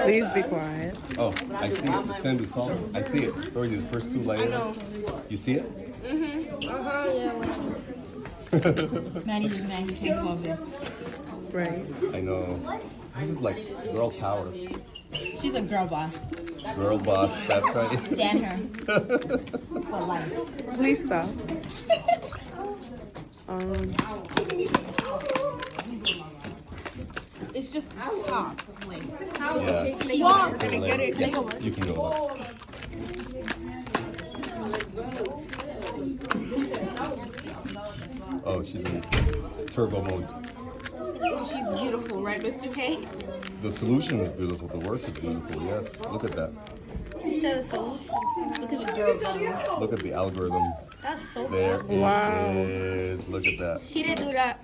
Please be quiet. Oh, I see it. It's gonna be soft. I see it. It's already the first two layers. You see it? Maddie just mad he can't solve it. Right. I know. This is like girl power. She's a girl boss. Girl boss. That's right. Stand her for life. Please stop. It's just top. Like, Yeah. she won't gonna get it. Yeah, you can go up. Oh, she's in turbo mode. She's beautiful, right, Mr. K? The solution is beautiful. The work is beautiful. Yes. Look at that. Look at the girl go. Look at the algorithm. That's so There it Wow. is. Look at that. She didn't do that.